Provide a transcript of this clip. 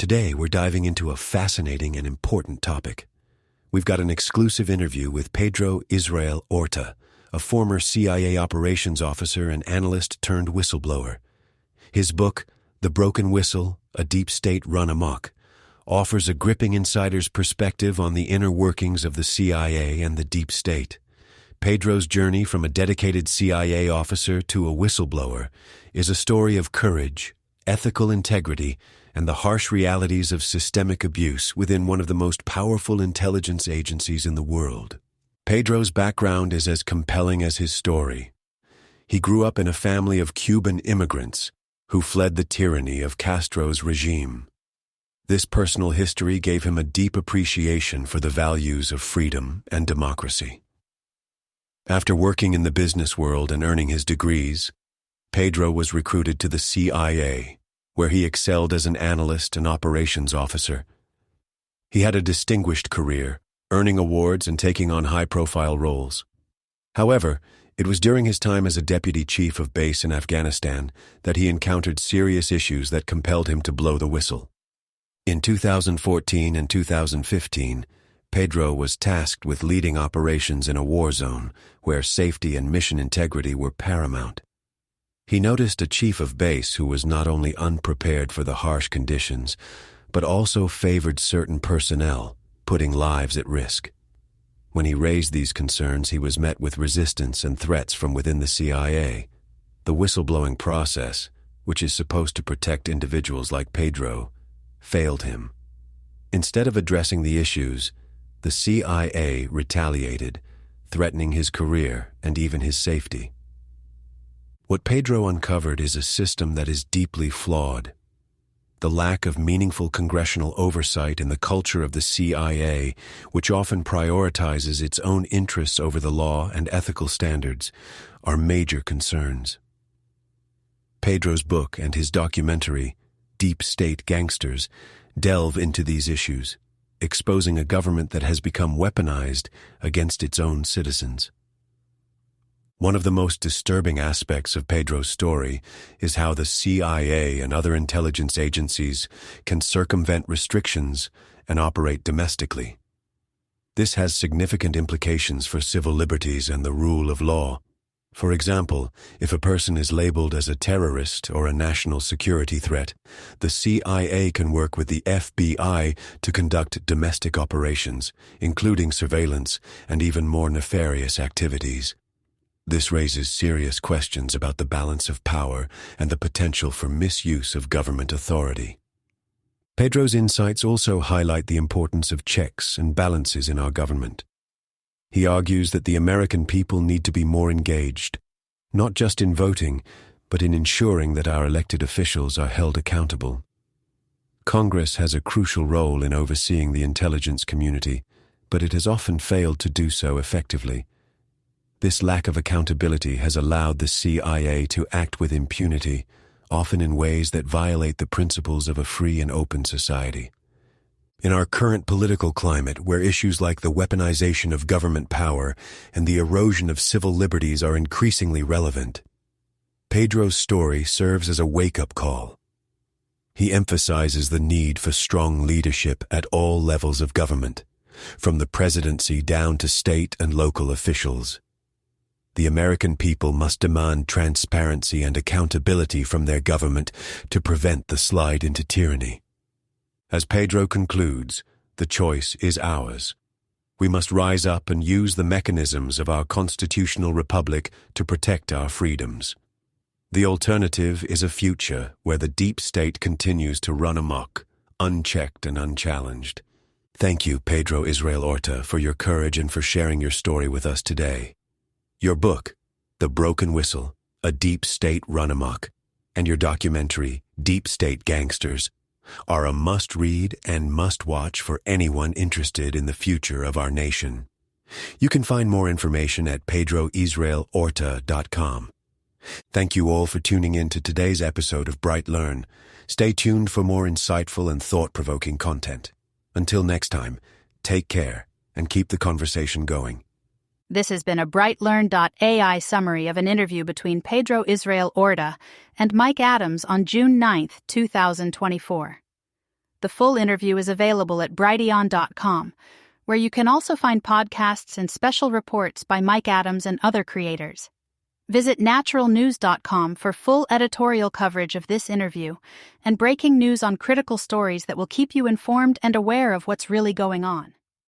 today we're diving into a fascinating and important topic. We've got an exclusive interview with Pedro Israel Orta, a former CIA operations officer and analyst turned whistleblower. His book, The Broken Whistle, A Deep State Run Amok, offers a gripping insider's perspective on the inner workings of the CIA and the Deep State. Pedro's journey from a dedicated CIA officer to a whistleblower is a story of courage, ethical integrity, and the harsh realities of systemic abuse within one of the most powerful intelligence agencies in the world. Pedro's background is as compelling as his story. He grew up in a family of Cuban immigrants who fled the tyranny of Castro's regime. This personal history gave him a deep appreciation for the values of freedom and democracy. After working in the business world and earning his degrees, Pedro was recruited to the CIA, where he excelled as an analyst and operations officer. He had a distinguished career, earning awards and taking on high-profile roles. However, it was during his time as a deputy chief of base in Afghanistan that he encountered serious issues that compelled him to blow the whistle. In 2014 and 2015, Pedro was tasked with leading operations in a war zone where safety and mission integrity were paramount. He noticed a chief of base who was not only unprepared for the harsh conditions, but also favored certain personnel, putting lives at risk. When he raised these concerns, he was met with resistance and threats from within the CIA. The whistleblowing process, which is supposed to protect individuals like Pedro, failed him. Instead of addressing the issues, the CIA retaliated, threatening his career and even his safety. What Pedro uncovered is a system that is deeply flawed. The lack of meaningful congressional oversight in the culture of the CIA, which often prioritizes its own interests over the law and ethical standards, are major concerns. Pedro's book and his documentary, Deep State Gangsters, delve into these issues, exposing a government that has become weaponized against its own citizens. One of the most disturbing aspects of Pedro's story is how the CIA and other intelligence agencies can circumvent restrictions and operate domestically. This has significant implications for civil liberties and the rule of law. For example, if a person is labeled as a terrorist or a national security threat, the CIA can work with the FBI to conduct domestic operations, including surveillance and even more nefarious activities. This raises serious questions about the balance of power and the potential for misuse of government authority. Pedro's insights also highlight the importance of checks and balances in our government. He argues that the American people need to be more engaged, not just in voting, but in ensuring that our elected officials are held accountable. Congress has a crucial role in overseeing the intelligence community, but it has often failed to do so effectively. This lack of accountability has allowed the CIA to act with impunity, often in ways that violate the principles of a free and open society. In our current political climate, where issues like the weaponization of government power and the erosion of civil liberties are increasingly relevant, Pedro's story serves as a wake-up call. He emphasizes the need for strong leadership at all levels of government, from the presidency down to state and local officials. The American people must demand transparency and accountability from their government to prevent the slide into tyranny. As Pedro concludes, the choice is ours. We must rise up and use the mechanisms of our constitutional republic to protect our freedoms. The alternative is a future where the deep state continues to run amok, unchecked and unchallenged. Thank you, Pedro Israel Orta, for your courage and for sharing your story with us today. Your book, The Broken Whistle, A Deep State Run Amok, and your documentary, Deep State Gangsters, are a must-read and must-watch for anyone interested in the future of our nation. You can find more information at pedroisraelorta.com. Thank you all for tuning in to today's episode of BrightLearn. Stay tuned for more insightful and thought-provoking content. Until next time, take care and keep the conversation going. This has been a BrightLearn.ai summary of an interview between Pedro Israel Orta and Mike Adams on June 9, 2024. The full interview is available at brightlearn.com, where you can also find podcasts and special reports by Mike Adams and other creators. Visit naturalnews.com for full editorial coverage of this interview and breaking news on critical stories that will keep you informed and aware of what's really going on.